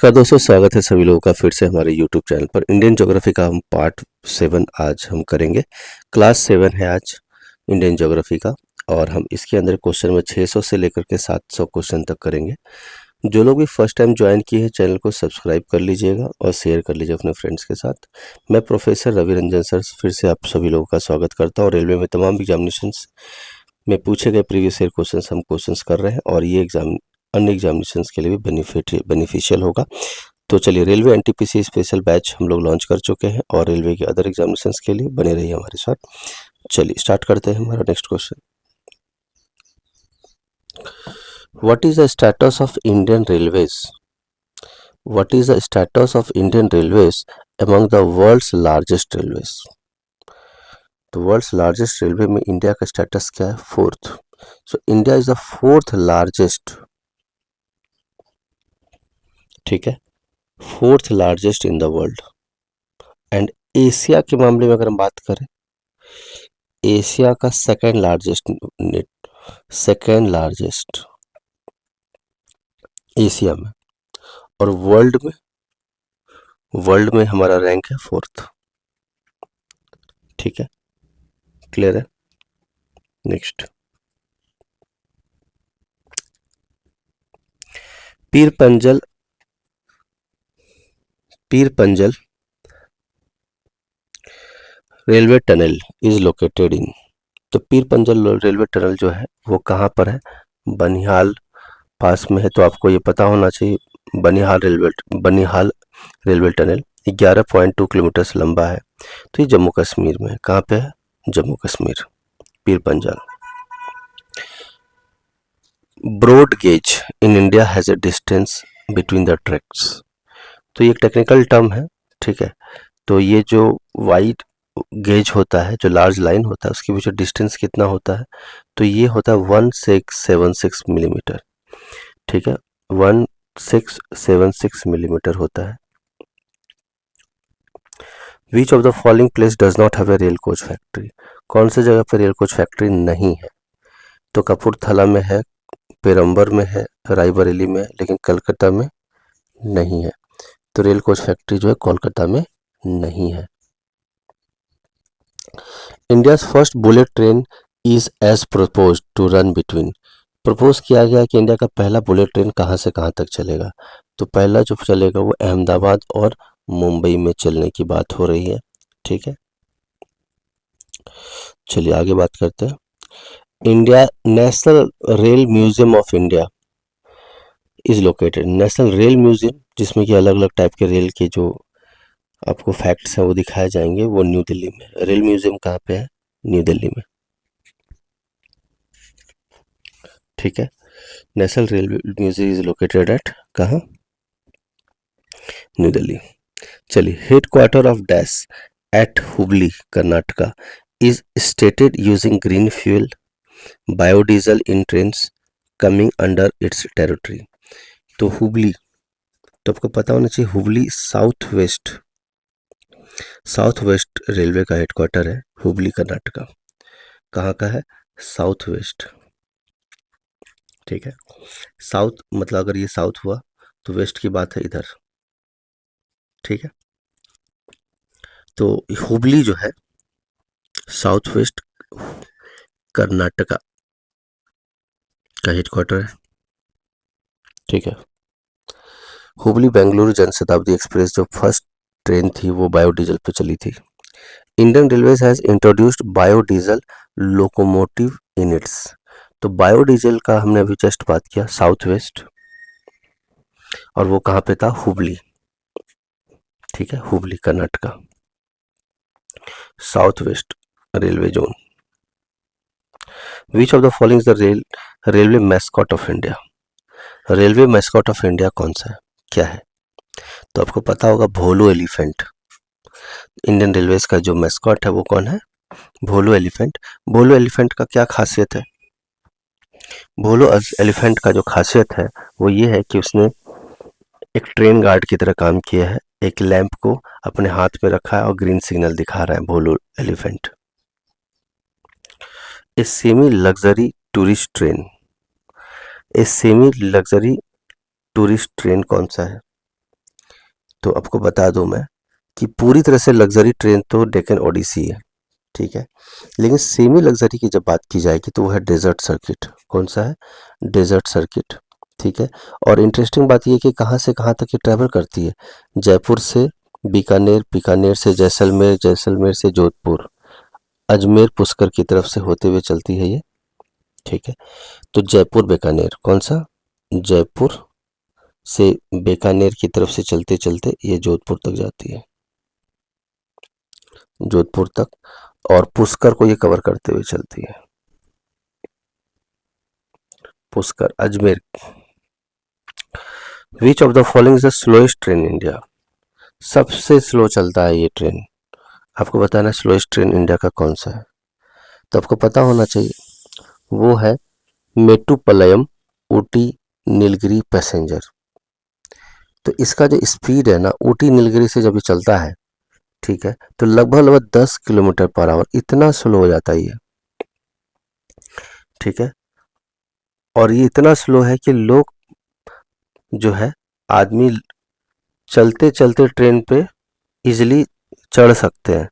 नमस्कार दोस्तों, स्वागत है सभी लोगों का फिर से हमारे यूट्यूब चैनल पर। इंडियन ज्योग्राफी का हम पार्ट 7 आज हम करेंगे। क्लास 7 है आज इंडियन ज्योग्राफी का, और हम इसके अंदर क्वेश्चन में 600 से लेकर के 700 क्वेश्चन तक करेंगे। जो लोग भी फर्स्ट टाइम ज्वाइन किए हैं चैनल को सब्सक्राइब कर लीजिएगा और शेयर कर लीजिए अपने फ्रेंड्स के साथ। मैं प्रोफेसर रवि रंजन सर फिर से आप सभी लोगों का स्वागत करता हूँ। रेलवे में तमाम एग्जामिनेशंस में पूछे गए प्रीवियस ईयर क्वेश्चंस हम क्वेश्चंस कर रहे हैं, और ये एग्जाम अन्य एग्जामिनेशंस के लिए भी बेनिफिशियल होगा। तो चलिए, रेलवे एनटीपीसी स्पेशल बैच हम लोग लॉन्च कर चुके हैं, और रेलवे के अदर एग्जामिनेशंस के लिए बने रहिए हमारे साथ। चलिए स्टार्ट करते हैं हमारा next question. What is the status of Indian railways? What is the status of Indian railways among the world's largest railways? तो वर्ल्ड्स लार्जेस्ट रेलवे में इंडिया का स्टेटस क्या है? Fourth. So India is the fourth largest, ठीक है, fourth largest in the world. And Asia के मामले में अगर हम बात करें, एशिया का सेकेंड लार्जेस्ट एशिया में, और वर्ल्ड में हमारा रैंक है फोर्थ। ठीक है, क्लियर है। Next, Pir Panjal railway tunnel is located इन। तो पीर पंजल रेलवे टनल जो है वो कहाँ पर है? बनिहाल पास में है। तो आपको ये पता होना चाहिए, बनिहाल रेलवे टनल 11.2 किलोमीटर लंबा है। तो ये जम्मू कश्मीर में है। कहाँ पे है? Jammu Kashmir, Pir Panjal. Broad gauge in India has a distance between the tracks. तो ये एक टेक्निकल टर्म है, ठीक है। तो ये जो वाइड गेज होता है, जो लार्ज लाइन होता है, उसके बीच डिस्टेंस कितना होता है? तो ये होता है 1676 मिलीमीटर, ठीक है, 1676 मिलीमीटर होता है। Which of the following place does not have a rail coach factory? कौन सी जगह पर रेल कोच फैक्ट्री नहीं है? तो कपूरथला में है, पेरम्बर में है, रायबरेली में है, लेकिन कलकत्ता में नहीं है। तो रेल कोच फैक्ट्री जो है कोलकाता में नहीं है। India first bullet train is as propose to run between. Propose किया गया कि इंडिया का पहला बुलेट ट्रेन कहाँ से कहाँ तक चलेगा? तो पहला जो चलेगा वो अहमदाबाद और मुंबई में चलने की बात हो रही है, ठीक है। चलिए आगे बात करते हैं। India national rail museum of India is located. National rail museum, जिसमें कि अलग अलग टाइप के रेल के जो आपको फैक्ट्स हैं वो दिखाए जाएंगे, वो न्यू दिल्ली में। रेल म्यूजियम कहाँ पे है? न्यू दिल्ली में, ठीक है। National rail museum is located at कहाँ? न्यू दिल्ली। चलिए, headquarter of dash at Hubli Karnataka is stated using green fuel biodiesel in trains coming under its territory. तो हुबली, तो आपको पता होना चाहिए, हुबली साउथ वेस्ट रेलवे का हेडक्वार्टर है, हुबली कर्नाटका। कहाँ का है? साउथ वेस्ट, ठीक है। साउथ मतलब अगर ये साउथ हुआ तो वेस्ट की बात है इधर, ठीक है। तो हुबली जो है साउथ वेस्ट कर्नाटका का हेडक्वार्टर है, ठीक है। हुबली बेंगलुरु जनशताब्दी एक्सप्रेस जो फर्स्ट ट्रेन थी वो बायोडीजल पे चली थी। Indian railways has introduced biodiesel locomotive units. तो बायोडीजल का हमने अभी जस्ट बात किया, साउथ वेस्ट, और वो कहाँ पे था? हुबली, ठीक है, Hubli Karnataka, south west railway zone. Which of the following is the railway mascot of India? Railway mascot of India कौन सा है, क्या है? तो आपको पता होगा, भोलू एलिफेंट। इंडियन रेलवेज का जो मैस्कॉट है वो कौन है? भोलू एलिफेंट। भोलू एलिफेंट का क्या खासियत है? भोलू एलिफेंट का जो खासियत है वो ये है कि उसने एक ट्रेन गार्ड की तरह काम किया है, एक लैंप को अपने हाथ में रखा है और ग्रीन सिग्नल दिखा रहा है Bholu elephant. A semi luxury tourist train कौन सा है? तो आपको बता दूं मैं कि पूरी तरह से लग्जरी ट्रेन तो डेक्कन ओडिसी है, ठीक है। लेकिन सेमी लग्जरी की जब बात की जाएगी तो वो है डेजर्ट सर्किट। कौन सा है? डेजर्ट सर्किट, ठीक है। और इंटरेस्टिंग बात ये है कि कहाँ से कहाँ तक ये ट्रैवल करती है। जयपुर से बीकानेर, बीकानेर से जैसलमेर, जैसलमेर से जोधपुर, अजमेर पुष्कर की तरफ से होते हुए चलती है ये, ठीक है। तो जयपुर बीकानेर कौन सा? जयपुर से बीकानेर की तरफ से चलते चलते ये जोधपुर तक जाती है, जोधपुर तक, और पुष्कर को ये कवर करते हुए चलती है। पुष्कर, अजमेर। विच of the following is the slowest train India? सबसे स्लो चलता है ये ट्रेन। आपको बताना है स्लोएस्ट ट्रेन इंडिया का कौन सा है, तो आपको पता होना चाहिए। वो है मेट्टुपलयम ऊटी नीलगिरी पैसेंजर। तो इसका जो स्पीड है ना, ऊटी नीलगिरी से जब ये चलता है, ठीक है, तो लगभग लगभग 10 किलोमीटर पर आवर, इतना स्लो हो जाता है ये, ठीक है। और ये इतना स्लो है कि लोग जो है, आदमी चलते चलते ट्रेन पे इजिली चढ़ सकते हैं।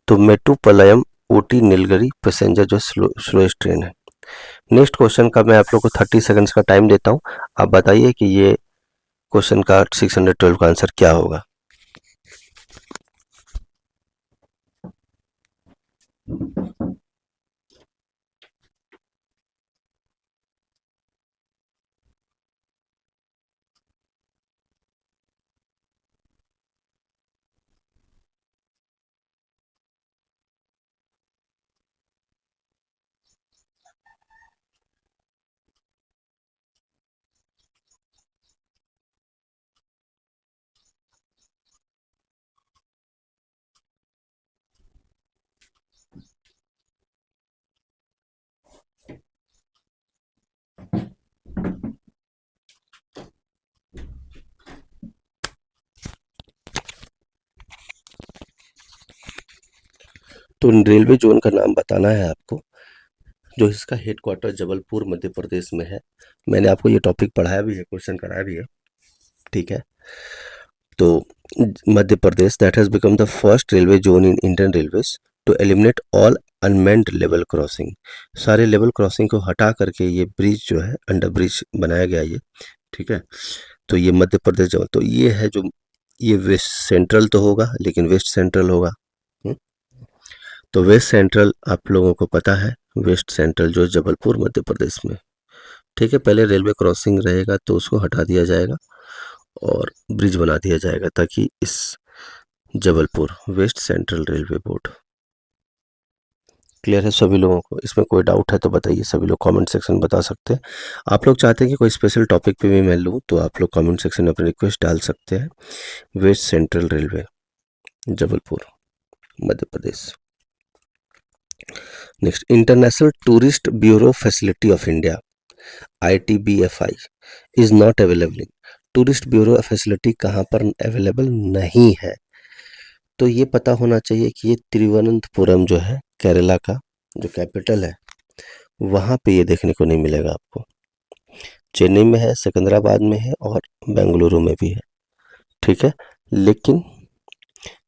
तो मेट्टुपलयम ऊटी नीलगिरी पैसेंजर जो स्लोएस्ट ट्रेन है। नेक्स्ट क्वेश्चन का मैं आप लोग को 30 सेकंड्स का टाइम देता हूँ। आप बताइए कि ये क्वेश्चन का 612 का आंसर क्या होगा। तो रेलवे जोन का नाम बताना है आपको, जो इसका हेडक्वार्टर जबलपुर मध्य प्रदेश में है। मैंने आपको ये टॉपिक पढ़ाया भी है, क्वेश्चन कराया भी है, ठीक है। तो Madhya Pradesh that has become the first railway zone in Indian Railways to eliminate all unmanned level crossing. सारे लेवल क्रॉसिंग को हटा करके ये ब्रिज जो है, अंडर ब्रिज बनाया गया ये, ठीक है। तो ये मध्य प्रदेश जो, तो ये है जो, ये वेस्ट सेंट्रल तो होगा, लेकिन वेस्ट सेंट्रल होगा। हम्म? तो वेस्ट सेंट्रल आप लोगों को पता है, वेस्ट सेंट्रल जो जबलपुर मध्य प्रदेश में, ठीक है। पहले रेलवे क्रॉसिंग रहेगा तो उसको हटा दिया जाएगा और ब्रिज बना दिया जाएगा, ताकि इस Jabalpur west central railway board. Clear है सभी लोगों को? इसमें कोई डाउट है तो बताइए, सभी लोग कमेंट सेक्शन में बता सकते हैं। आप लोग चाहते हैं कि कोई स्पेशल टॉपिक पे भी मैं लूँ तो आप लोग कमेंट सेक्शन में अपनी रिक्वेस्ट डाल सकते हैं। West central railway, Jabalpur, Madhya Pradesh. Next, international tourist bureau facility of India ITBFI is not available. Tourist bureau facility कहाँ पर अवेलेबल नहीं है? तो ये पता होना चाहिए कि ये तिरुवनंतपुरम जो है, केरला का जो कैपिटल है, वहाँ पे ये देखने को नहीं मिलेगा आपको। चेन्नई में है, सिकंदराबाद में है और बेंगलुरु में भी है, ठीक है। लेकिन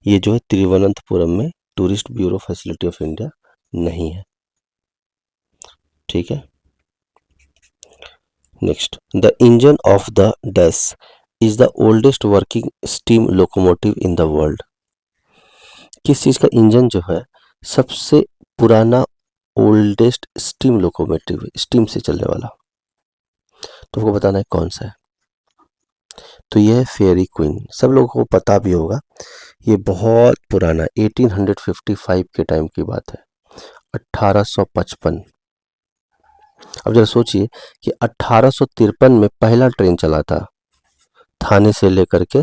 ये जो है तिरुवनंतपुरम में tourist bureau facility of India नहीं है, ठीक है। Next, the engine of the dash is the oldest working steam locomotive in the world. किस चीज का इंजन जो है सबसे पुराना, ओल्डेस्ट स्टीम लोकोमोटिव, स्टीम से चलने वाला, तो आपको बताना है कौन सा है। तो ये है फेयरी क्वीन। सब लोगों को पता भी होगा, ये बहुत पुराना 1855 के टाइम की बात है, 1855। अब जरा सोचिए कि 1853 में पहला ट्रेन चला था, थाने से लेकर के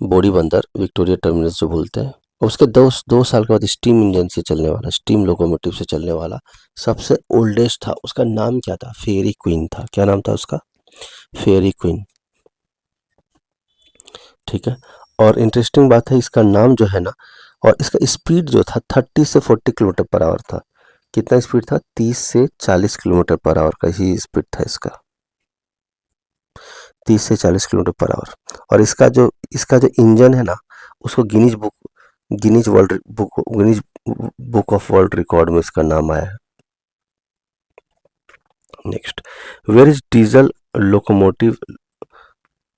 बोडी बंदर, विक्टोरिया टर्मिनस जो बोलते हैं। और उसके दो साल के बाद स्टीम इंजन से चलने वाला, स्टीम लोकोमोटिव से चलने वाला सबसे ओल्डेस्ट था, उसका नाम क्या था? फेयरी क्वीन था। क्या नाम था उसका? फेयरी क्वीन, ठीक है। और इंटरेस्टिंग बात है, इसका नाम जो है ना, और इसका स्पीड जो था 30 से 40 किलोमीटर पर आवर था। कितना स्पीड था? 30 से 40 किलोमीटर पर आवर का ही स्पीड था इसका। 30 से 40 किलोमीटर पर आवर। और इसका जो इंजन है ना, उसको Guinness Book of World Record में इसका नाम आया है। Next, where is diesel locomotive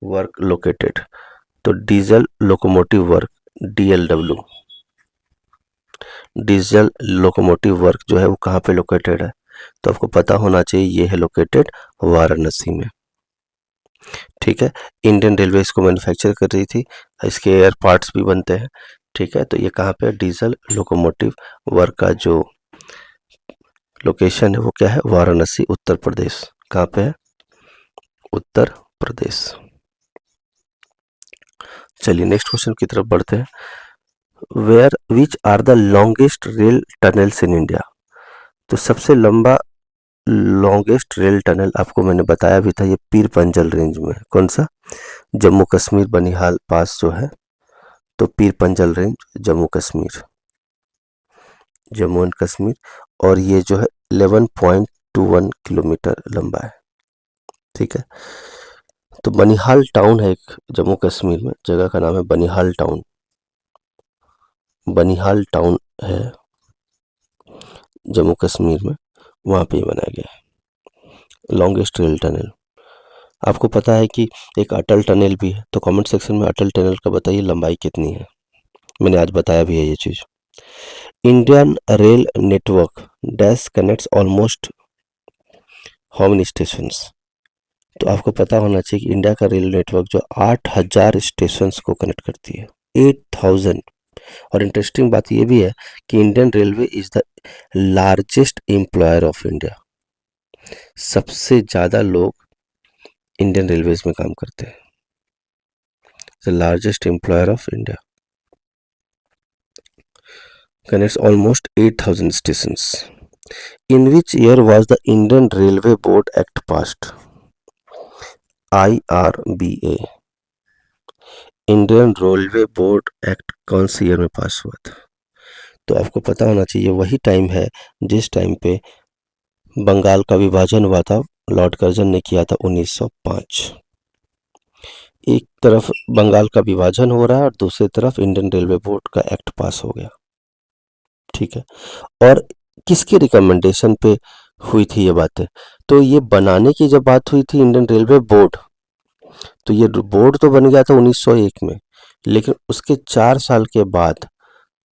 work located? तो diesel locomotive work DLW, diesel locomotive work जो है वो कहाँ पे लोकेटेड है? तो आपको पता होना चाहिए, ये है लोकेटेड वाराणसी में। ठीक है, इंडियन रेलवे इसको मैन्युफैक्चर कर रही थी, इसके एयर पार्ट्स भी बनते हैं। ठीक है, तो ये कहाँ पे? डीजल लोकोमोटिव वर्क का जो लोकेशन है वो क्या है? वाराणसी, उत्तर प्रदेश। कहाँ पे है? उत्तर प्रदेश। चलिए नेक्स्ट क्वेश्चन की तरफ बढ़ते हैं। Where which are the longest rail tunnels in India? तो सबसे लंबा लॉन्गेस्ट रेल टनल आपको मैंने बताया भी था, ये पीर पंजल रेंज में। कौन सा? जम्मू कश्मीर बनिहाल पास जो है, तो पीर पंजल रेंज जम्मू कश्मीर, जम्मू एंड कश्मीर। और ये जो है 11.21 किलोमीटर लंबा है। ठीक है, तो बनिहाल टाउन है एक जम्मू कश्मीर में, जगह का नाम है बनिहाल टाउन। बनिहाल टाउन है जम्मू कश्मीर में, वहाँ पे बनाया गया है लॉन्गेस्ट रेल टनल। आपको पता है कि एक अटल टनल भी है, तो कमेंट सेक्शन में अटल टनल का बताइए लंबाई कितनी है। मैंने आज बताया भी है ये चीज़। Indian rail network dash connects almost how many stations? तो आपको पता होना चाहिए कि इंडिया का रेल नेटवर्क जो 8000 स्टेशंस को कनेक्ट करती है, 8000। और इंटरेस्टिंग बात ये भी है कि Indian railway is the largest employer of India. सबसे ज़्यादा लोग इंडियन रेलवेज में काम करते हैं, the largest employer of India, connects almost 8000 stations. In which year was the Indian Railway Board Act passed? IRBA, Indian railway board act कौन सी year में पास हुआ था? तो आपको पता होना चाहिए वही टाइम है जिस टाइम पे बंगाल का विभाजन हुआ था, लॉर्ड कर्जन ने किया था 1905। एक तरफ बंगाल का विभाजन हो रहा है और दूसरी तरफ इंडियन रेलवे बोर्ड का एक्ट पास हो गया। ठीक है, और किसके रिकमेंडेशन पे हुई थी ये बातें? तो ये बनाने की जब बात हुई थी इंडियन रेलवे बोर्ड, तो ये बोर्ड तो बन गया था 1901 में, लेकिन उसके 4 साल के बाद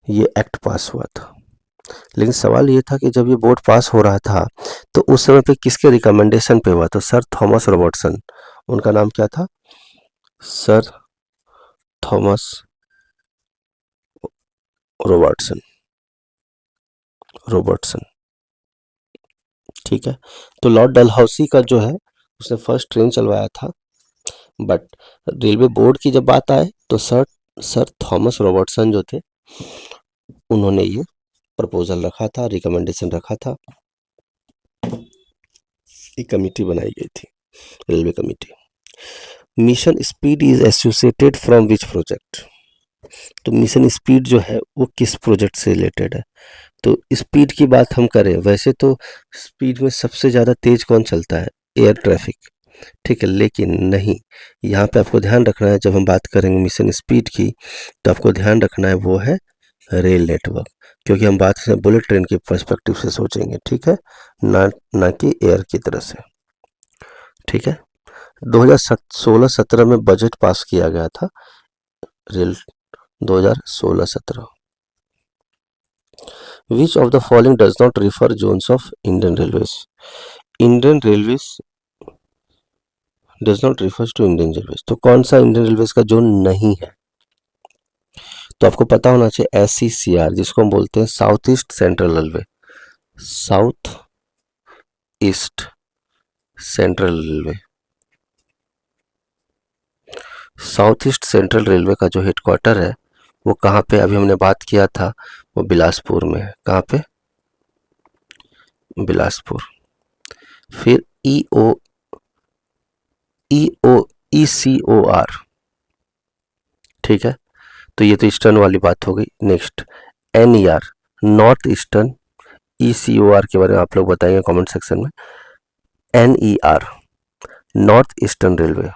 ये एक्ट पास हुआ था। लेकिन सवाल ये था कि जब ये बोर्ड पास हो रहा था तो उस समय पे किसके रिकमेंडेशन पे हुआ? तो सर थॉमस रॉबर्टसन, उनका नाम क्या था? Sir Thomas Robertson, Robertson. ठीक है, तो लॉर्ड डलहौसी का जो है उसने फर्स्ट ट्रेन चलवाया था, बट रेलवे बोर्ड की जब बात आए तो सर थॉमस रॉबर्टसन जो थे उन्होंने ये प्रपोजल रखा था, रिकमेंडेशन रखा था। एक कमेटी बनाई गई थी, railway committee. Mission speed is associated from which project? तो मिशन स्पीड जो है वो किस प्रोजेक्ट से रिलेटेड है? तो स्पीड की बात हम करें, वैसे तो स्पीड में सबसे ज़्यादा तेज कौन चलता है? Air traffic. ठीक है, लेकिन नहीं, यहाँ पे आपको ध्यान रखना है, जब हम बात करेंगे मिशन स्पीड की तो आपको ध्यान रखना है वो है रेल नेटवर्क, क्योंकि हम बात से बुलेट ट्रेन के पर्सपेक्टिव से सोचेंगे। ठीक है, ना कि एयर की तरह से। ठीक है, 2016-17 में बजट पास किया गया था rail 2016-17। Which of the following does not refer zones of Indian railways? Indian railways does not refers to Indian railways, तो कौन सा इंडियन रेलवेज का जोन नहीं है? तो आपको पता होना चाहिए SECR, जिसको हम बोलते हैं south east central railway. South east central railway, south east central railway का जो हेडक्वार्टर है वो कहाँ पे? अभी हमने बात किया था, वो बिलासपुर में है। कहाँ पे? बिलासपुर। फिर ECOR। ठीक है, तो ये तो ईस्टर्न वाली बात हो गई। Next NER, north eastern. ECOR के बारे में आप लोग बताएंगे कमेंट सेक्शन में। NER, north eastern railway.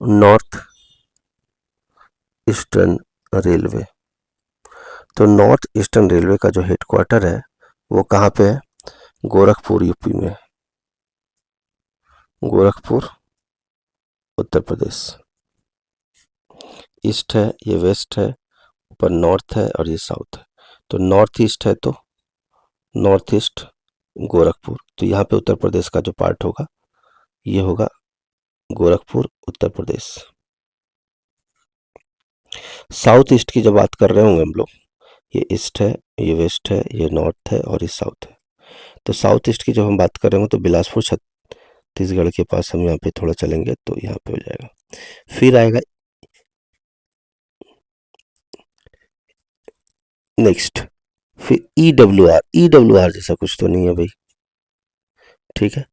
North eastern railway. तो नॉर्थ ईस्टर्न रेलवे का जो हेडक्वार्टर है वो कहाँ पे है? गोरखपुर यूपी में। गोरखपुर उत्तर प्रदेश। ईस्ट है, ये वेस्ट है, ऊपर नॉर्थ है और ये साउथ है। तो नॉर्थ ईस्ट है तो नॉर्थ ईस्ट गोरखपुर। तो यहाँ पे उत्तर प्रदेश का जो पार्ट होगा ये होगा गोरखपुर उत्तर प्रदेश। साउथ ईस्ट की जब बात कर रहे होंगे हम लोग, ये ईस्ट है, ये वेस्ट है, ये नॉर्थ है और ये साउथ है। तो साउथ ईस्ट की जब हम बात कर रहे होंगे तो बिलासपुर छत्तीसगढ़ के पास हम यहाँ पे थोड़ा चलेंगे तो यहाँ पे हो जाएगा। फिर आएगा नेक्स्ट, फिर ई डब्ल्यू आर जैसा कुछ तो नहीं है भाई, ठीक है।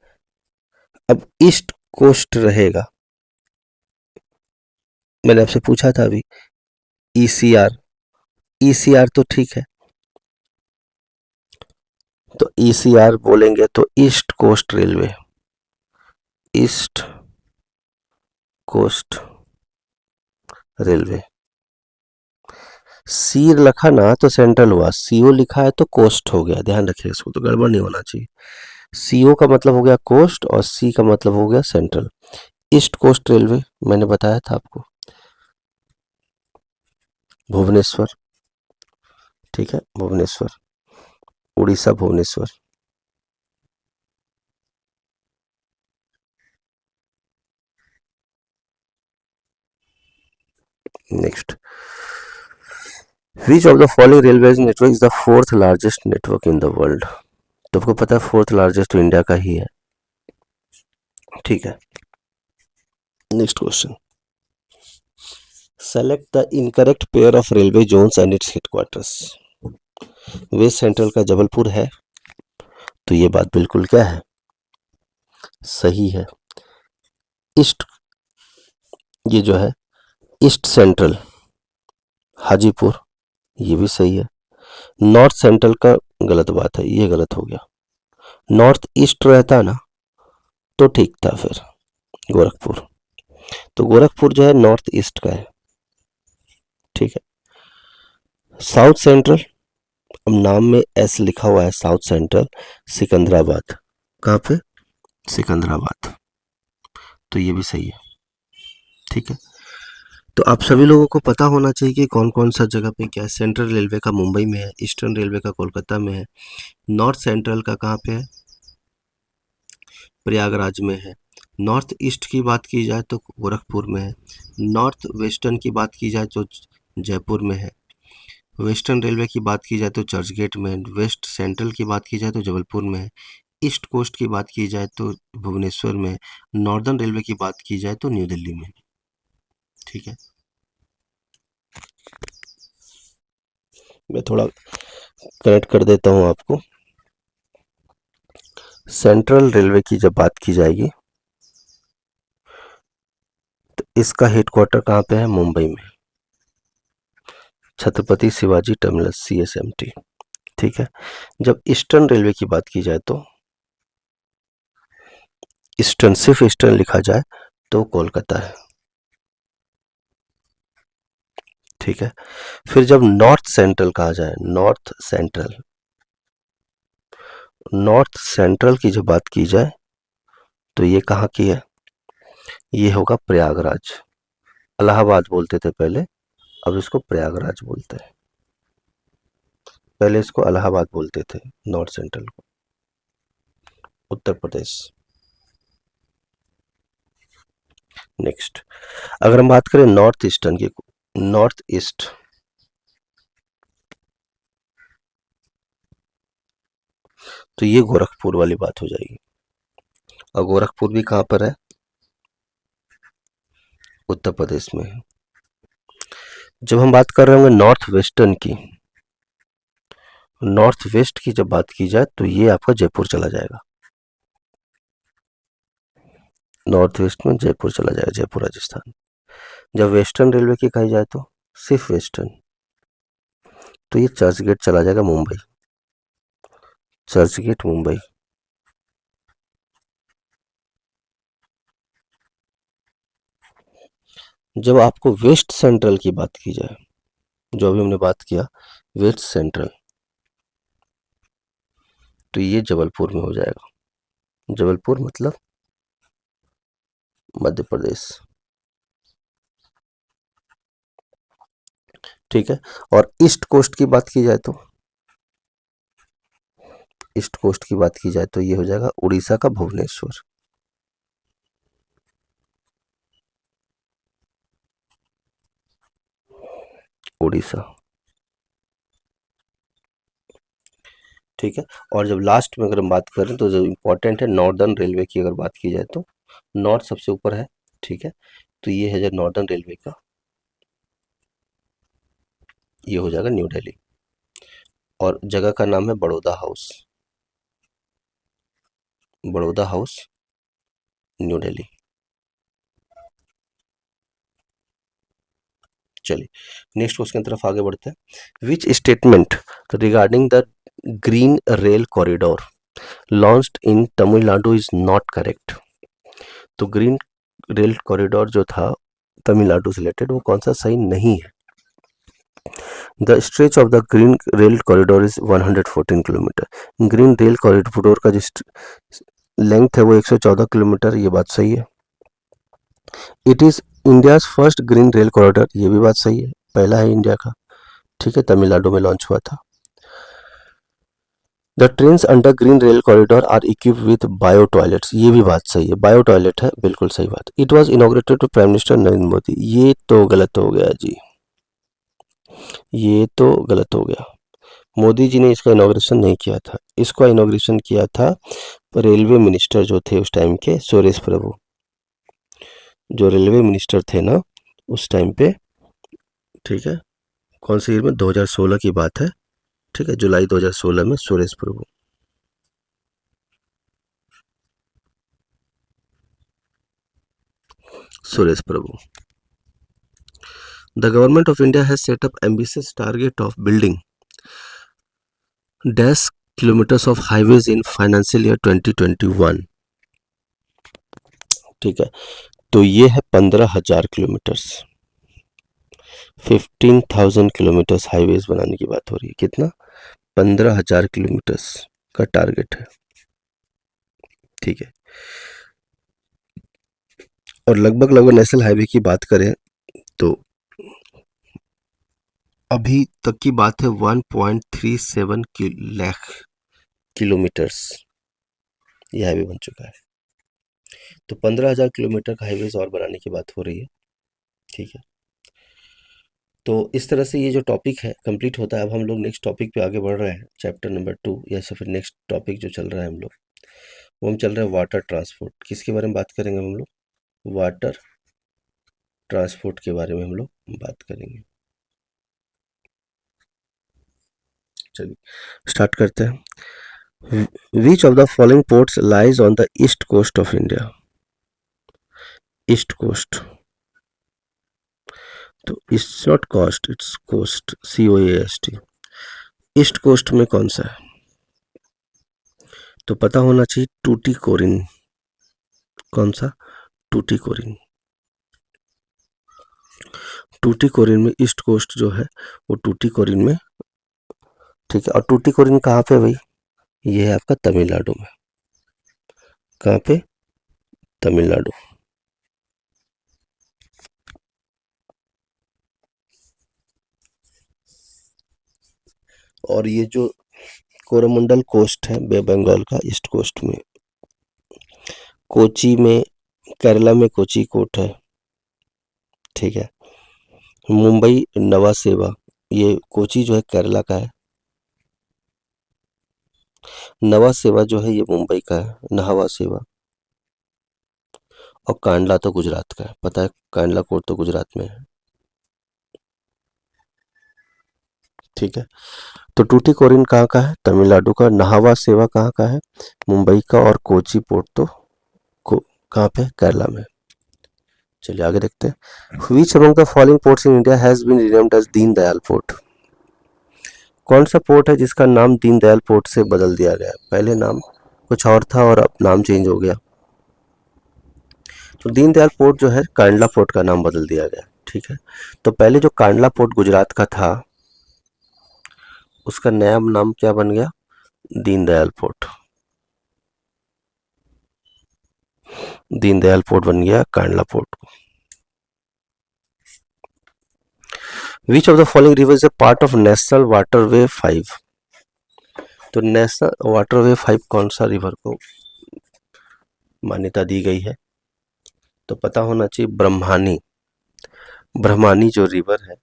अब ईस्ट कोस्ट रहेगा, मैंने आपसे पूछा था अभी, ई सी आर तो ठीक है। तो ई सी आर बोलेंगे तो East Coast Railway, East Coast Railway. C लिखा ना तो सेंट्रल हुआ, सीओ लिखा है तो कोस्ट हो गया, ध्यान रखिए इसको, तो गड़बड़ नहीं होना चाहिए। सीओ का मतलब हो गया कोस्ट और सी का मतलब हो गया सेंट्रल। ईस्ट कोस्ट रेलवे मैंने बताया था आपको, भुवनेश्वर, ठीक है, Bhubaneswar, Odisha Bhubaneswar. Next, which of the following railway network is the fourth largest network in the world? तो आपको पता है फोर्थ लार्जेस्ट तो इंडिया का ही है, ठीक है। Next question, select the incorrect pair of railway zones and its headquarters. West central का जबलपुर है, तो ये बात बिल्कुल क्या है, सही है। ईस्ट, ये जो है ईस्ट सेंट्रल हाजीपुर, ये भी सही है। नॉर्थ सेंट्रल का गलत बात है, ये गलत हो गया। नॉर्थ ईस्ट रहता ना तो ठीक था, फिर गोरखपुर। तो गोरखपुर जो है नॉर्थ ईस्ट का है, ठीक है। साउथ सेंट्रल, अब नाम में एस लिखा हुआ है, साउथ सेंट्रल सिकंदराबाद, कहाँ पे, सिकंदराबाद, तो ये भी सही है, ठीक है। तो आप सभी लोगों को पता होना चाहिए कि कौन कौन सा जगह पे क्या है। सेंट्रल रेलवे का मुंबई में है, ईस्टर्न रेलवे का कोलकाता में है, नॉर्थ सेंट्रल का कहाँ पे है, प्रयागराज में है। नॉर्थ ईस्ट की बात की जाए तो गोरखपुर में है। नॉर्थ वेस्टर्न की बात की जाए तो जयपुर में है। वेस्टर्न रेलवे की बात की जाए तो चर्चगेट में है। वेस्ट सेंट्रल की बात की जाए तो जबलपुर में है। ईस्ट कोस्ट की बात की जाए तो भुवनेश्वर में। नॉर्दर्न रेलवे की बात की जाए तो न्यू दिल्ली में, ठीक है। मैं थोड़ा कनेक्ट कर देता हूँ आपको। सेंट्रल रेलवे की जब बात की जाएगी तो इसका हेडक्वार्टर कहाँ पे है, मुंबई में, छत्रपति शिवाजी टर्मिनस CSMT, ठीक है। जब ईस्टर्न रेलवे की बात की जाए तो ईस्टर्न, सिर्फ ईस्टर्न लिखा जाए तो कोलकाता है, ठीक है। फिर जब नॉर्थ सेंट्रल कहा जाए, नॉर्थ सेंट्रल की जब बात की जाए तो ये कहाँ की है, ये होगा प्रयागराज। इलाहाबाद बोलते थे पहले, अब इसको प्रयागराज बोलते हैं। पहले इसको इलाहाबाद बोलते थे, नॉर्थ सेंट्रल को, उत्तर प्रदेश। नेक्स्ट, अगर हम बात करें नॉर्थ ईस्टर्न की, नॉर्थ ईस्ट, तो ये गोरखपुर वाली बात हो जाएगी। और गोरखपुर भी कहाँ पर है, उत्तर प्रदेश में है। जब हम बात कर रहे होंगे नॉर्थ वेस्टर्न की, नॉर्थ वेस्ट की जब बात की जाए तो ये आपका जयपुर चला जाएगा। नॉर्थ वेस्ट में जयपुर चला जाएगा, जयपुर राजस्थान। जब वेस्टर्न रेलवे की कही जाए तो सिर्फ वेस्टर्न, तो ये चर्च गेट चला जाएगा मुंबई, चर्च गेट मुंबई। जब आपको वेस्ट सेंट्रल की बात की जाए, जो अभी हमने बात किया वेस्ट सेंट्रल, तो ये जबलपुर में हो जाएगा। जबलपुर मतलब मध्य प्रदेश, ठीक है। और ईस्ट कोस्ट की बात की जाए तो, ईस्ट कोस्ट की बात की जाए तो ये हो जाएगा उड़ीसा का भुवनेश्वर। उड़ीसा, ठीक है। और जब लास्ट में अगर हम बात करें तो जो इम्पोर्टेंट है नॉर्दर्न रेलवे की अगर बात की जाए तो नॉर्थ सबसे ऊपर है, ठीक है। तो ये है जो नॉर्दर्न रेलवे का, ये हो जाएगा न्यू दिल्ली। और जगह का नाम है Baroda house, Baroda house new Delhi. चलिए नेक्स्ट क्वेश्चन की तरफ आगे बढ़ते हैं। Which statement regarding the green rail corridor launched in Tamil Nadu is not correct. तो ग्रीन रेल कॉरिडोर जो था तमिलनाडु से रिलेटेड वो कौन सा सही नहीं है। The stretch of the green rail corridor is 114 kilometre. Green rail corridor का जो लेंथ है वो 114 किलोमीटर, ये बात सही है। It is India's first green rail corridor, ये भी बात सही है, पहला है इंडिया का, ठीक है। तमिलनाडु में लॉन्च हुआ था। The trains under green rail corridor are equipped with bio toilets, ये भी बात सही है, बायो टॉयलेट है, बिल्कुल सही बात। It was inaugurated to prime minister Narendra Modi, ये तो गलत हो गया जी, ये तो गलत हो गया। मोदी जी ने इसका इनॉग्रेशन नहीं किया था, इसका इनॉग्रेशन किया था रेलवे मिनिस्टर जो थे उस टाइम के, सुरेश प्रभु, जो रेलवे मिनिस्टर थे ना उस टाइम पे, ठीक है। कौन सी ईयर में, 2016 की बात है, ठीक है, जुलाई 2016 में सुरेश प्रभु। सुरेश प्रभु। The government of India has set up ambitious target of building dash kilometers of highways in financial year 2021, ठीक है। तो ये है 15,000 किलोमीटर्स, 15,000 किलोमीटर्स हाईवेज बनाने की बात हो रही है। कितना, 15,000 किलोमीटर्स का टारगेट है, ठीक है। और लगभग लगभग नेशनल हाईवे की बात करें तो अभी तक की बात है 1.37 लाख किलोमीटर्स ये हाईवे बन चुका है। तो 15,000 किलोमीटर का हाईवेज और बनाने की बात हो रही है, ठीक है। तो इस तरह से ये जो टॉपिक है कंप्लीट होता है। अब हम लोग नेक्स्ट टॉपिक पे आगे बढ़ रहे हैं, चैप्टर नंबर 2, या फिर नेक्स्ट टॉपिक जो चल रहा है हम लोग, वो हम चल रहे हैं वाटर ट्रांसपोर्ट। किसके बारे में बात करेंगे हम लोग, वाटर ट्रांसपोर्ट के बारे में हम लोग बात करेंगे। चलिए स्टार्ट करते हैं। Which of the following ports lies on the east coast of India. East coast, तो it's not cost, it's coast, COAST। East coast में कौन सा है, तो पता होना चाहिए टूटीकोरिन। कौन सा, टूटीकोरिन। टूटीकोरिन में ईस्ट कोस्ट जो है वो टूटीकोरिन में, ठीक है। और टूटीकोरिन कहाँ पे भाई, ये है आपका तमिलनाडु में। कहाँ पे, तमिलनाडु। और ये जो कोरोमंडल कोस्ट है बे बंगाल का, ईस्ट कोस्ट में, कोची में, केरला में कोची कोट है, ठीक है। मुंबई नवा सेवा, ये कोची जो है केरला का है। नवा सेवा जो है ये मुंबई का है, नहावा सेवा। और कांडला तो गुजरात का है, पता है, कांडला कोट तो गुजरात में है, ठीक है। तो टूटीकोरिन कहाँ का है, तमिलनाडु का। नहावा सेवा कहाँ का है, मुंबई का। और कोची पोर्ट तो कहाँ पे, केरला में। चलिए आगे देखते हैं। Which among the following ports in India has been renamed as Deen Dayal port. कौन सा पोर्ट है जिसका नाम दीन दयाल पोर्ट से बदल दिया गया, पहले नाम कुछ और था और अब नाम चेंज हो गया। तो दीनदयाल पोर्ट जो है कांडला पोर्ट का नाम बदल दिया गया, ठीक है। तो पहले जो कांडला पोर्ट गुजरात का था, उसका नया नाम क्या बन गया? दीनदयाल पोर्ट। दीनदयाल पोर्ट बन गया Kandla port. Which of the following river is a part of national waterway 5? तो नेशनल वाटरवे 5 कौन सा रिवर को मान्यता दी गई है? तो पता होना चाहिए, ब्रह्मानी। ब्रह्मानी जो रिवर है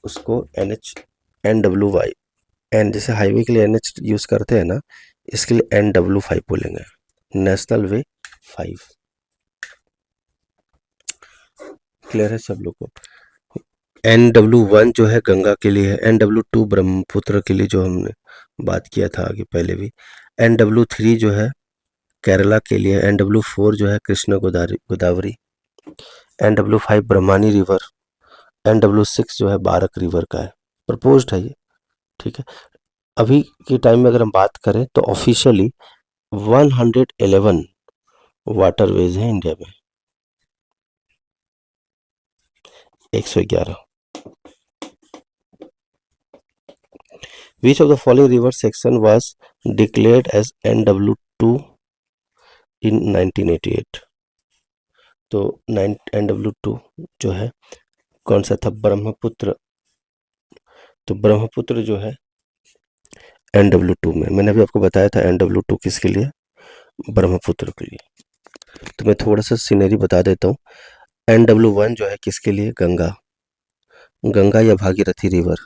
उसको NH एन जैसे हाईवे के लिए NH यूज करते हैं ना, इसके लिए NW5 बोलेंगे, नेशनल वे 5। क्लियर है सब लोग को? NW1 जो है गंगा के लिए है, NW2 ब्रह्मपुत्र के लिए जो हमने बात किया था आगे पहले भी, NW3 जो है केरला के लिए, NW4 जो है Krishna Godavari, NW5 Brahmani river, NW6 जो है बारक रिवर का है, प्रपोज्ड है ये, ठीक है। अभी के टाइम में अगर हम बात करें तो ऑफिशियली 111 वाटरवेज हैं इंडिया में, 111। Which of the following river section was declared as NW2 in 1988? तो NW2 जो है कौन सा था? ब्रह्मपुत्र। तो ब्रह्मपुत्र जो है NW2 में, मैंने अभी आपको बताया था NW2 किसके लिए? ब्रह्मपुत्र के लिए। तो मैं थोड़ा सा सीनरी बता देता हूँ। NW1 जो है किसके लिए? गंगा। गंगा या भागीरथी रिवर,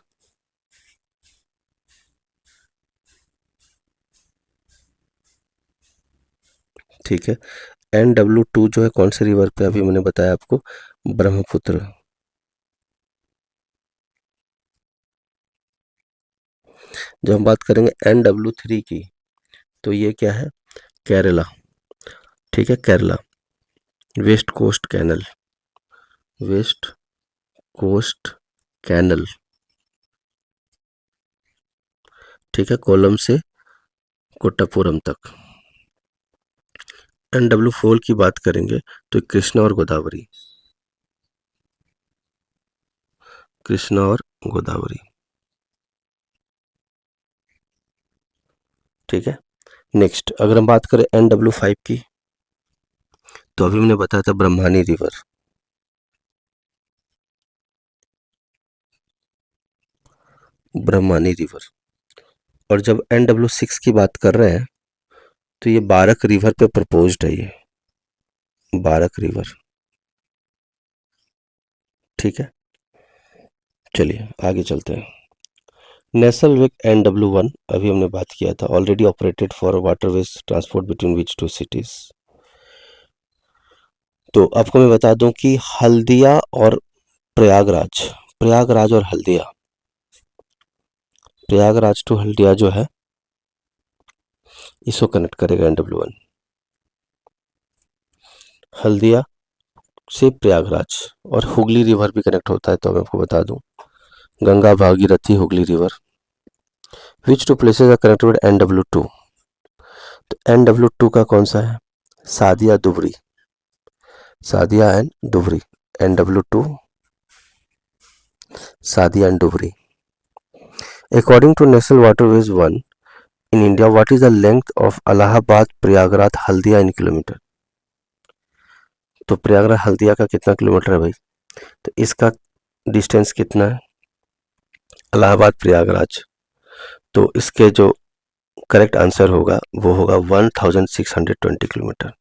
ठीक है। NW2 जो है कौन से रिवर पे? अभी मैंने बताया आपको, ब्रह्मपुत्र। जब हम बात करेंगे NW3 की, तो ये क्या है? केरला, ठीक है, Kerala. West coast canal, west coast canal, ठीक है, कोलम से कोट्टापुरम तक। NW4 की बात करेंगे तो कृष्णा और गोदावरी, कृष्णा और गोदावरी, ठीक है। नेक्स्ट अगर हम बात करें NW5 की, तो अभी मैंने बताया था ब्रह्मानी रिवर, ब्रह्मानी रिवर। और जब NW6 की बात कर रहे हैं तो ये बारक रिवर पे प्रपोज्ड है, ये बारक रिवर, ठीक है। चलिए आगे चलते हैं। नेशनल वेक NW1 अभी हमने बात किया था, already operated for waterways transport between which two cities. तो आपको मैं बता दूं कि हल्दिया और प्रयागराज, प्रयागराज और हल्दिया, प्रयागराज टू हल्दिया जो है इसको कनेक्ट करेगा NW1। हल्दिया से प्रयागराज, और हुगली रिवर भी कनेक्ट होता है, तो मैं आपको बता दूं, Ganga Bhagirathi Hooghly river. Which two places are connected with NW2? तो NW2 का कौन सा है? Sadiya Dhubri, Sadiya and Dhubri, NW2 Sadiya and Dhubri. According to National Waterways 1 in India, what is the length of Allahabad Prayagraj Haldia in kilometre? तो प्रयागराज हल्दिया का कितना किलोमीटर है भाई? तो इसका डिस्टेंस कितना है? इलाहाबाद प्रयागराज, तो इसके जो करेक्ट आंसर होगा वो होगा 1620 किलोमीटर,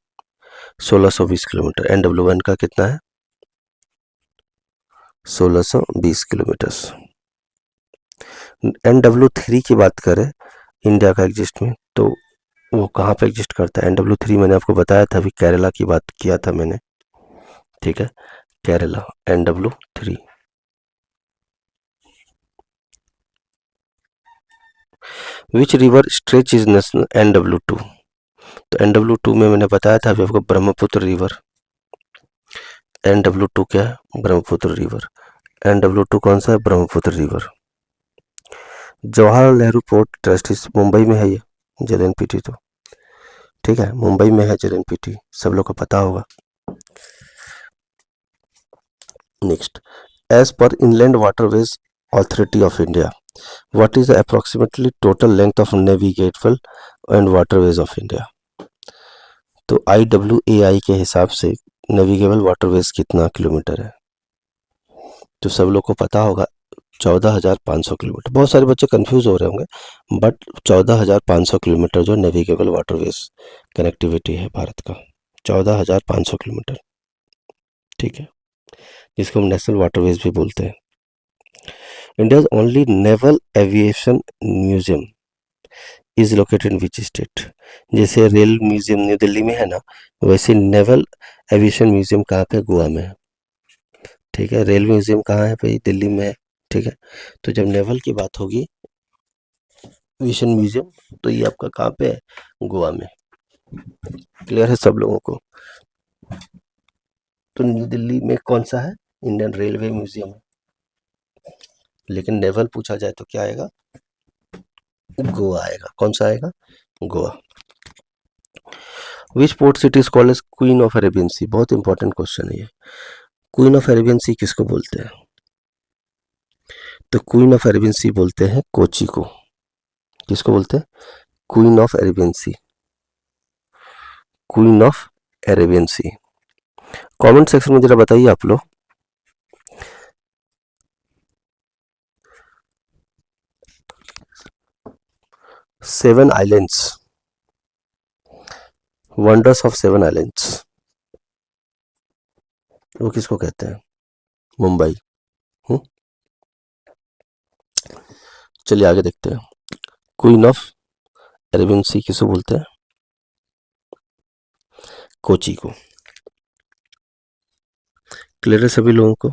1620 किलोमीटर। NW1 का कितना है? 1620 किलोमीटर। NW3 की बात करें इंडिया का एग्जिस्ट में, तो वो कहाँ पे एग्जिस्ट करता है? NW3 मैंने आपको बताया था, अभी केरला की बात किया था मैंने, ठीक है, Kerala NW3। Which river stretch is national NW2? तो NW2 में मैंने बताया था अभी आपको, ब्रह्मपुत्र रिवर। NW2 क्या है? ब्रह्मपुत्र रिवर। NW2 कौन सा है? Brahmaputra river. Jawaharlal Nehru port trust Mumbai में है, ये JNPT, तो ठीक है, मुंबई में है JNPT, सब लोग को पता होगा। Next, as per inland waterways authority of India, what is the approximately total length of navigable and waterways of India? तो IWAI के हिसाब से नेविगेबल वाटरवेज कितना किलोमीटर है? तो सब लोग को पता होगा 14,500 किलोमीटर। बहुत सारे बच्चे कंफ्यूज हो रहे होंगे, बट 14,500 किलोमीटर जो नेविगेबल वाटरवेज कनेक्टिविटी है भारत का, 14,500 किलोमीटर, ठीक है, जिसको हम नेशनल वाटरवेज भी बोलते हैं। India's only naval aviation museum is located in which state? जैसे रेल म्यूजियम न्यू दिल्ली में है ना, वैसे नेवल एविएशन म्यूजियम कहाँ पे? गोवा में है, ठीक है। रेल म्यूजियम कहाँ है भाई? दिल्ली में है, ठीक है। तो जब नेवल की बात होगी एविएशन म्यूजियम, तो ये आपका कहाँ पे है? गोवा में। क्लियर है सब लोगों को? तो न्यू दिल्ली में कौन सा है? इंडियन रेलवे म्यूजियम है, लेकिन नेवल पूछा जाए तो क्या आएगा? गोवा आएगा। कौन सा आएगा? Goa. Which port city is called as queen of Arabian Sea? बहुत इंपॉर्टेंट क्वेश्चन है ये। क्वीन ऑफ अरेबियन सी किसको बोलते हैं? तो क्वीन ऑफ अरेबियन सी बोलते हैं कोची को। किसको बोलते हैं? Queen of Arabian sea, queen of Arabian sea. Comment section में जरा बताइए आप लोग। Seven islands, wonders of seven islands, वो किसको कहते हैं? मुंबई। चलिए आगे देखते हैं। क्वीन ऑफ अरेबियन सी किसको बोलते हैं? कोची को। क्लियर है सभी लोगों को?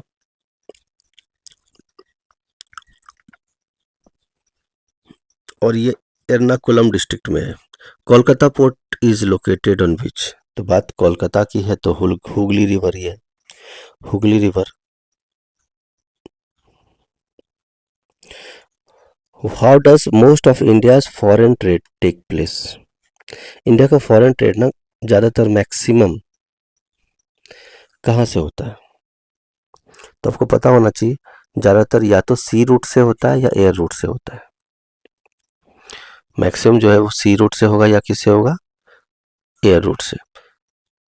और ये एर्नाकुलम डिस्ट्रिक्ट में है। Kolkata port is located on which? तो बात कोलकाता की है तो हुगली रिवर ही है, Hooghly river. How does most of India's foreign trade take place? India का फॉरेन ट्रेड ना ज़्यादातर मैक्सिमम कहाँ से होता है? तो आपको पता होना चाहिए, ज़्यादातर या तो सी रूट से होता है या एयर रूट से होता है। मैक्सिमम जो है वो सी रूट से होगा या किससे होगा? एयर रूट से।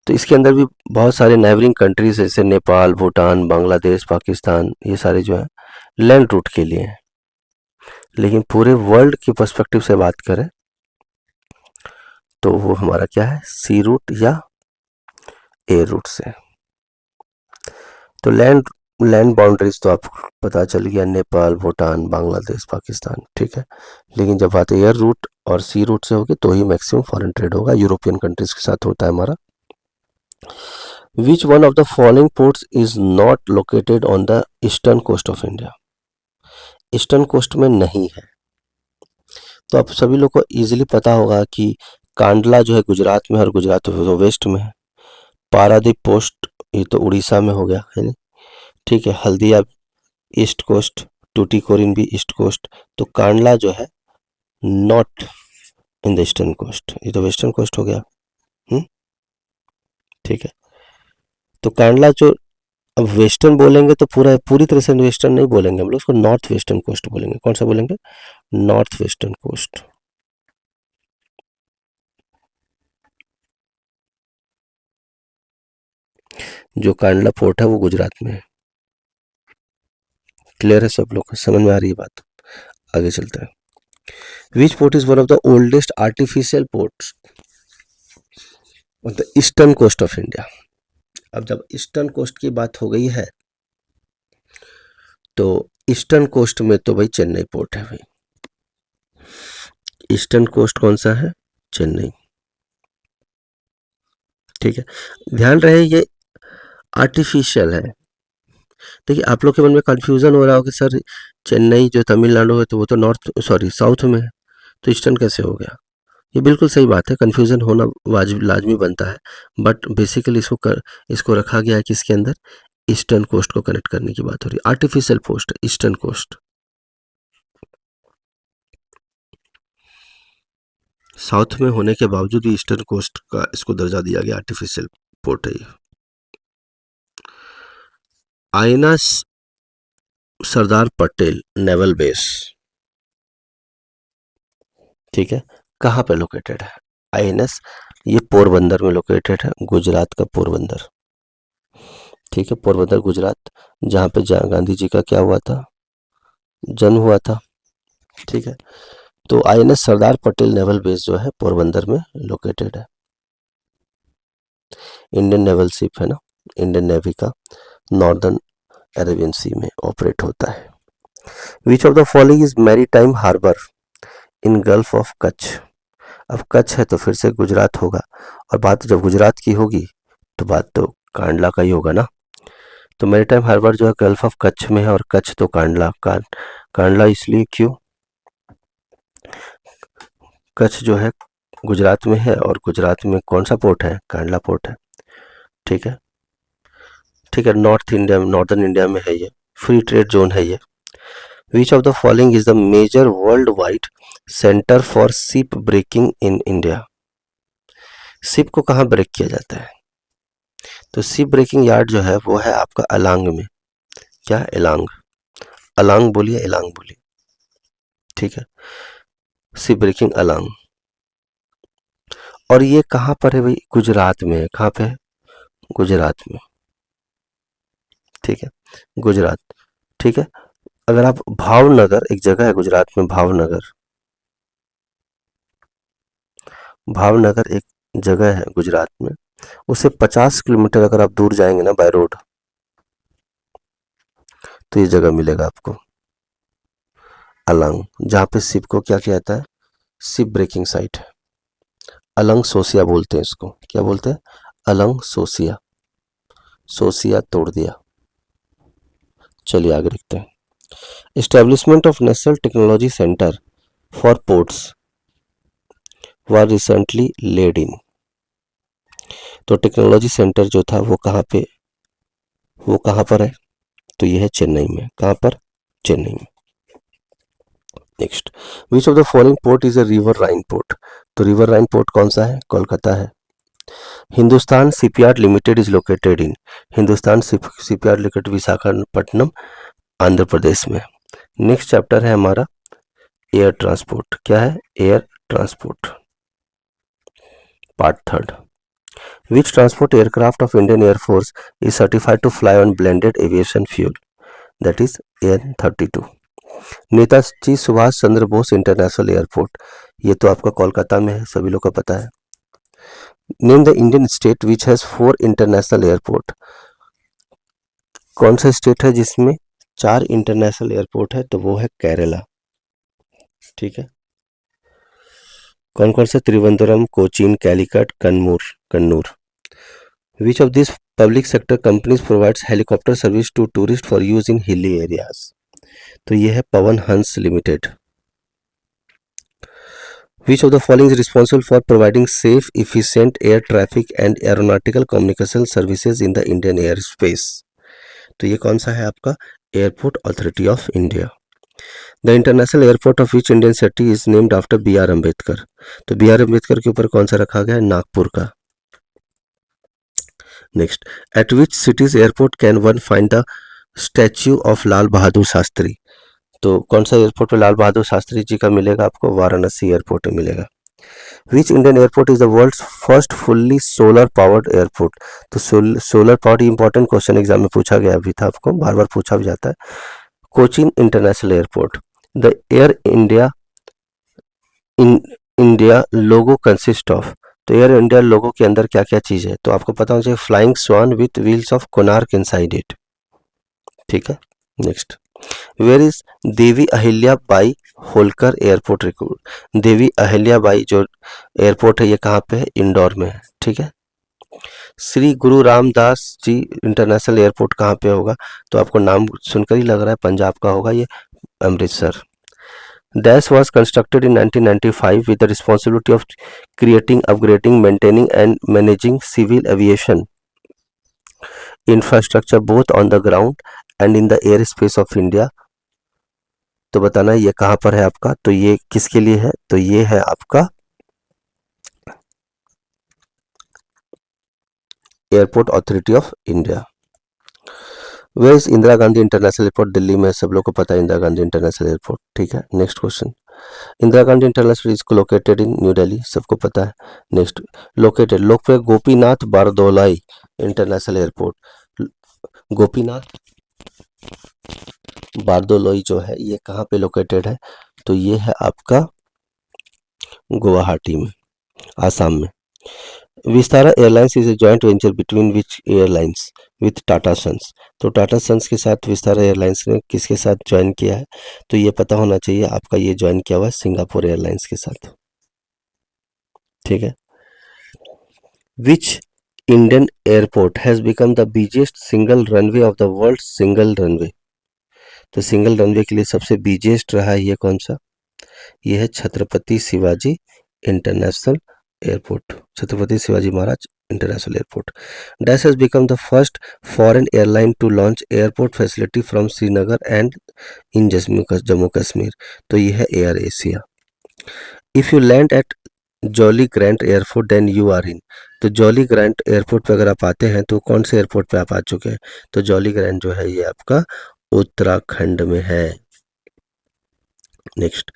तो इसके अंदर भी बहुत सारे नेबरिंग कंट्रीज जैसे नेपाल, भूटान, बांग्लादेश, पाकिस्तान, ये सारे जो है लैंड रूट के लिए हैं। लेकिन पूरे वर्ल्ड के पर्सपेक्टिव से बात करें तो वो हमारा क्या है? सी रूट या एयर रूट से। तो लैंड लैंड बाउंड्रीज तो आपको पता चल गया, नेपाल, भूटान, बांग्लादेश, पाकिस्तान, ठीक है। लेकिन जब बात एयर रूट और सी रूट से होगी तो ही मैक्सिमम फॉरेन ट्रेड होगा, यूरोपियन कंट्रीज के साथ होता है हमारा। Which one of the following ports is not located on the eastern coast of India? Eastern coast में नहीं है। तो आप सभी लोग को इजीली पता होगा कि कांडला जो है गुजरात में, और गुजरात तो वेस्ट में है। पारादीप पोस्ट ये तो उड़ीसा में हो गया है ना, ठीक है। हल्दिया ईस्ट कोस्ट, टूटीकोरिन भी ईस्ट कोस्ट। तो कांडला जो है not in the eastern coast, ये तो वेस्टर्न कोस्ट हो गया। ठीक है। तो कांडला जो, अब वेस्टर्न बोलेंगे तो पूरी तरह से वेस्टर्न नहीं बोलेंगे हम लोग, उसको नॉर्थ वेस्टर्न कोस्ट बोलेंगे। कौन सा बोलेंगे? North western coast. जो कांडला पोर्ट है वो गुजरात में है। क्लियर है सब लोग को? समझ में आ रही है बात? आगे चलते हैं। Which port is one of the oldest artificial ports on the eastern coast of India? अब जब ईस्टर्न कोस्ट की बात हो गई है तो ईस्टर्न कोस्ट में तो भाई चेन्नई पोर्ट है भाई। ईस्टर्न कोस्ट कौन सा है? चेन्नई, ठीक है। ध्यान रहे ये आर्टिफिशियल है। देखिए आप लोग के मन में कंफ्यूजन हो रहा हो कि सर चेन्नई जो तमिलनाडु है तो वो तो नॉर्थ, सॉरी साउथ में है, तो ईस्टर्न कैसे हो गया? ये बिल्कुल सही बात है, कंफ्यूजन होना वाजिब लाजमी बनता है। बट बेसिकली इसको रखा गया है कि इसके अंदर ईस्टर्न कोस्ट को कनेक्ट करने की बात हो रही है। Artificial post eastern coast, south में होने के बावजूद ईस्टर्न कोस्ट का इसको दर्जा दिया गया, आर्टिफिशियल पोर्ट है ये। INS Sardar Patel naval base, ठीक है, कहाँ पे लोकेटेड है? आईएनएस ये पोरबंदर में लोकेटेड है, गुजरात का पोरबंदर, ठीक है, पोरबंदर गुजरात, जहाँ पे गांधी जी का क्या हुआ था, जन्म हुआ था, ठीक है। तो INS Sardar Patel naval base जो है पोरबंदर में लोकेटेड है। इंडियन नेवल शिप है ना, इंडियन नेवी का, नॉर्दर्न अरेबियन सी में ऑपरेट होता है। Which of the following is maritime harbour in gulf of Kutch? अब कच्छ है तो फिर से गुजरात होगा, और बात जब गुजरात की होगी तो बात तो कांडला का ही होगा ना। तो मैरीटाइम हार्बर जो है गल्फ ऑफ कच्छ में है, और कच्छ तो कांडला कांडला इसलिए क्यों? कच्छ जो है गुजरात में है, और गुजरात में कौन सा पोर्ट है? कांडला पोर्ट है, ठीक है, ठीक है। नॉर्थ इंडिया में, नॉर्दर्न इंडिया में है ये, फ्री ट्रेड जोन है ये। Which of the following is the major world wide centre for ship breaking in India? Ship को कहाँ ब्रेक किया जाता है? तो शिप ब्रेकिंग यार्ड जो है वो है आपका अलांग में। क्या? एलांग, अलांग बोलिए, एलांग बोलिए, ठीक है, शिप ब्रेकिंग अलांग। और ये कहाँ पर है भाई? गुजरात में है। कहाँ पे है? गुजरात में, ठीक है, गुजरात, ठीक है। अगर आप भावनगर, एक जगह है गुजरात में भावनगर, भावनगर एक जगह है गुजरात में, उससे 50 किलोमीटर अगर आप दूर जाएंगे ना बाय रोड, तो ये जगह मिलेगा आपको अलंग, जहाँ पे शिप को क्या किया जाता है? शिप ब्रेकिंग साइट है। अलंग सोसिया बोलते हैं इसको। क्या बोलते हैं? अलंग सोसिया, सोसिया तोड़ दिया। चलिए आगे देखते हैं। Establishment of National Technology Centre for Ports were recently laid in. तो टेक्नोलॉजी सेंटर जो था वो कहाँ पे, वो कहाँ पर है? तो ये है चेन्नई में। कहाँ पर? चेन्नई में। Next, which of the following port is a riverine port? तो रिवर राइन पोर्ट कौन सा है? कोलकाता है। Hindustan Shipyard Limited is located in, Hindustan Shipyard Limited Visakhapatnam, Andhra Pradesh में। नेक्स्ट चैप्टर है हमारा एयर ट्रांसपोर्ट। क्या है? Air transport, part third. Which transport aircraft of Indian Air Force is certified to fly on blended aviation fuel? That is AN-32। Netaji Subhash Chandra Bose international airport, ये तो आपका कोलकाता में है, सभी लोग को पता है। Name the Indian state which has 4 international airport. कौन सा स्टेट है जिसमें 4 इंटरनेशनल एयरपोर्ट है? तो वो है केरला, ठीक है। कौन कौन से? Trivandrum, Cochin, Calicut, Kannur. Which of this public sector companies provides helicopter service to tourist for use in hilly areas? तो ये है Pawan Hans limited. Which of the following is responsible for providing safe, efficient air traffic and aeronautical communication services in the Indian airspace? तो ये कौन सा है आपका? Airport authority of India. The international airport of which Indian city is named after BR Ambedkar? तो BR Ambedkar के ऊपर कौन सा रखा गया है? नागपुर का। Next, at which city's airport can one find the statue of Lal Bahadur Shastri? तो कौन सा एयरपोर्ट पे लाल बहादुर शास्त्री जी का मिलेगा आपको? वाराणसी एयरपोर्ट में मिलेगा। Which Indian airport is the world's first fully solar powered airport? तो solar powered important question exam में पूछा गया भी था, आपको बार बार पूछा भी जाता है। Cochin international airport. The air India in India logo consist of, तो एयर इंडिया लोगो के अंदर क्या क्या चीज है? तो आपको पता होना चाहिए, flying swan with wheels of Konark inside it, ठीक है। Next, where is Devi Ahilya Bai Holkar airport record? Devi Ahilya Bai जो एयरपोर्ट है ये कहाँ पे है? इंदौर में है, ठीक है। श्री गुरु रामदास जी इंटरनेशनल एयरपोर्ट कहाँ पे होगा? तो आपको नाम सुनकर ही लग रहा है पंजाब का होगा ये, Amritsar. Dash was constructed in 1995 with the responsibility of creating, upgrading, maintaining and managing civil aviation infrastructure both on the ground and in the airspace of India। तो बताना ये कहाँ पर है आपका? तो ये किसके लिए है? तो ये है आपका airport authority of India. Way is Indira Gandhi international airport? Delhi में, सब लोग को पता है इंदिरा गांधी इंटरनेशनल एयरपोर्ट, ठीक है। Next question, Indira Gandhi international is located in new Delhi, सबको पता है। नेक्स्ट, लोकेटेड लोकप्रिय गोपीनाथ बारदोलाई इंटरनेशनल एयरपोर्ट, गोपीनाथ बारदोलाई जो है ये कहाँ पे लोकेटेड है? तो ये है आपका गुवाहाटी में, आसाम में। Vistara airlines is a joint venture between which airlines with Tata Sons? तो टाटा सन्स के साथ विस्तारा एयरलाइंस ने किसके साथ ज्वाइन किया है? तो ये पता होना चाहिए आपका, ये ज्वाइन किया हुआ है सिंगापुर एयरलाइंस के साथ, ठीक है। विच Indian airport has become the biggest single runway of the world? Single runway, तो सिंगल रनवे के लिए सबसे बिगेस्ट रहा है ये कौन सा? ये है Chhatrapati Shivaji international airport, Chhatrapati Shivaji Maharaj international airport. Dash has become the first foreign airline to launch airport facility from Srinagar and in Jammu Kashmir? तो ये है air Asia. If you land at Jolly Grant airport then you are in? तो जॉली ग्रैंट एयरपोर्ट पे अगर आप आते हैं तो कौन से एयरपोर्ट पे आप आ चुके हैं? तो जॉली ग्रैंट जो है ये आपका उत्तराखंड में है। Next,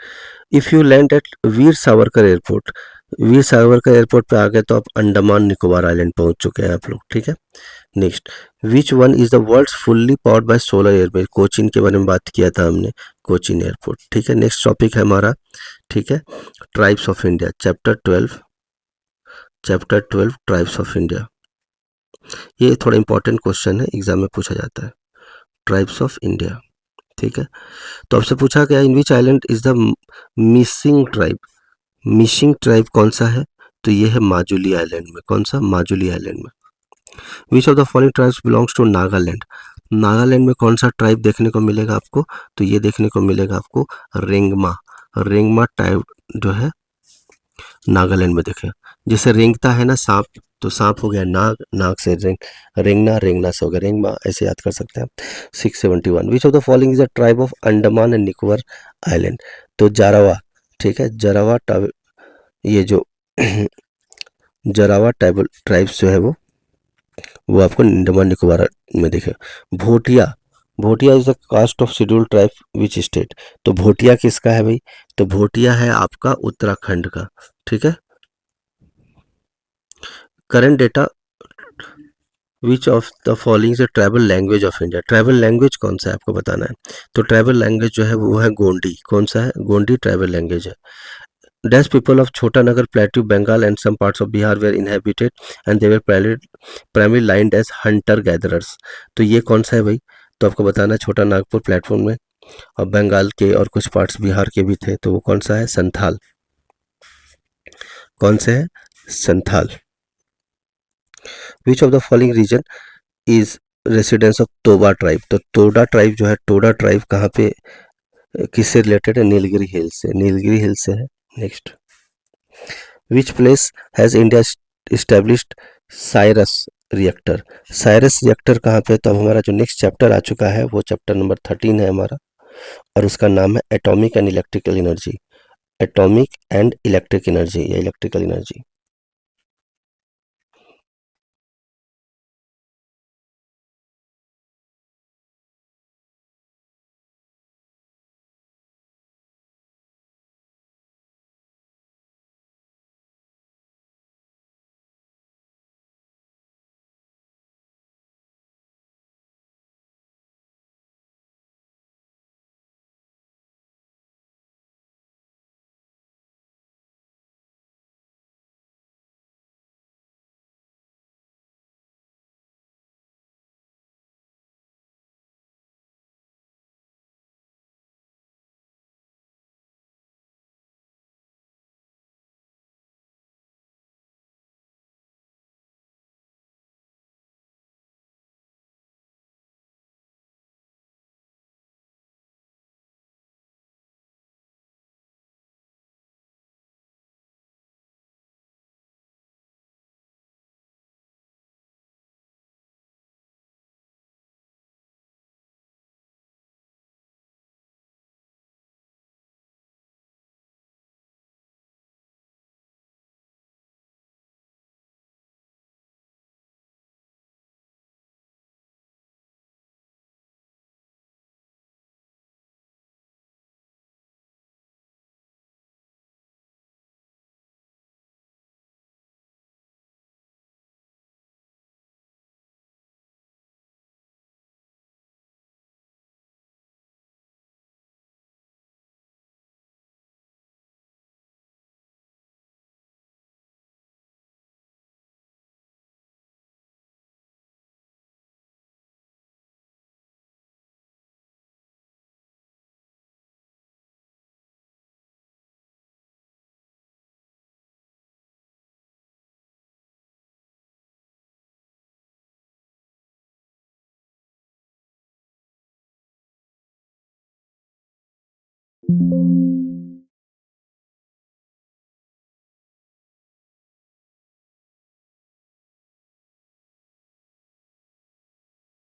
if you land eight Veer Savarkar airport, Veer Savarkar airport पे आ गए तो आप अंडमान निकोबार आइलैंड पहुंच चुके हैं आप लोग, ठीक है। Next, which one is the world's fully powered by solar airbase? Cochin के बारे में बात किया था हमने, कोचिन एयरपोर्ट, ठीक है। नेक्स्ट टॉपिक है हमारा, ठीक है, tribes of India, chapter 12 tribes of India. ये थोड़ा इंपॉर्टेंट क्वेश्चन है, एग्जाम में पूछा जाता है, ट्राइब्स ऑफ इंडिया, ठीक है। तो आपसे पूछा गया in which island is the Mising tribe? Mising tribe कौन सा है? तो ये है माजुली आइलैंड में, कौन सा? माजुली आइलैंड में। Which of the following tribes belongs to Nagaland? Nagaland में कौन सा ट्राइब देखने को मिलेगा आपको? तो ये देखने को मिलेगा आपको रेंगमा, रेंगमा ट्राइब जो है नागालैंड में देखे। जैसे रेंगता है ना सांप, तो सांप हो गया नाग, नाग से रेंगना, रेंगना से हो गया रेंगमा, ऐसे याद कर सकते हैं आप। 671, विच of the following is a tribe of Andaman and Nicobar island? तो जारावा, ठीक है, जारावा ये जो जारावा ट्राइब्स जो है वो आपको अंडमान निकोबार में दिखे। Bhotia, Bhotia is the caste of scheduled tribe which state? तो भोटिया किसका है भाई? तो भोटिया है आपका उत्तराखंड का, ठीक है। Current data, which of the following is tribal language of India? Tribal language कौन सा है आपको बताना है। तो ट्राइबल लैंग्वेज जो है वो है गोंडी, कौन सा है? गोंडी ट्राइबल लैंग्वेज है। Dash people of Chotanagar, Plateau, Bengal, and some parts of Bihar were inhabited, and they were primarily lined as hunter gatherers. तो ये कौन सा है भाई? तो आपको बताना है, छोटा नागपुर प्लेटफॉर्म में, और बंगाल के और कुछ पार्ट्स बिहार के भी थे, तो वो कौन सा है? संथाल, कौन से है? Santhal. Which of the following region is residence of Toda tribe? तो टोडा ट्राइब जो है, टोडा ट्राइब कहाँ पे, किससे रिलेटेड है? नीलगिरी हिल्स से, नीलगिरी हिल्स से है। Next, which place has India established Cyrus reactor? Cyrus reactor कहाँ पे? तो अब हमारा जो नेक्स्ट चैप्टर आ चुका है वो चैप्टर नंबर 13 है हमारा, और उसका नाम है atomic and electrical energy, atomic and electric energy या इलेक्ट्रिकल एनर्जी।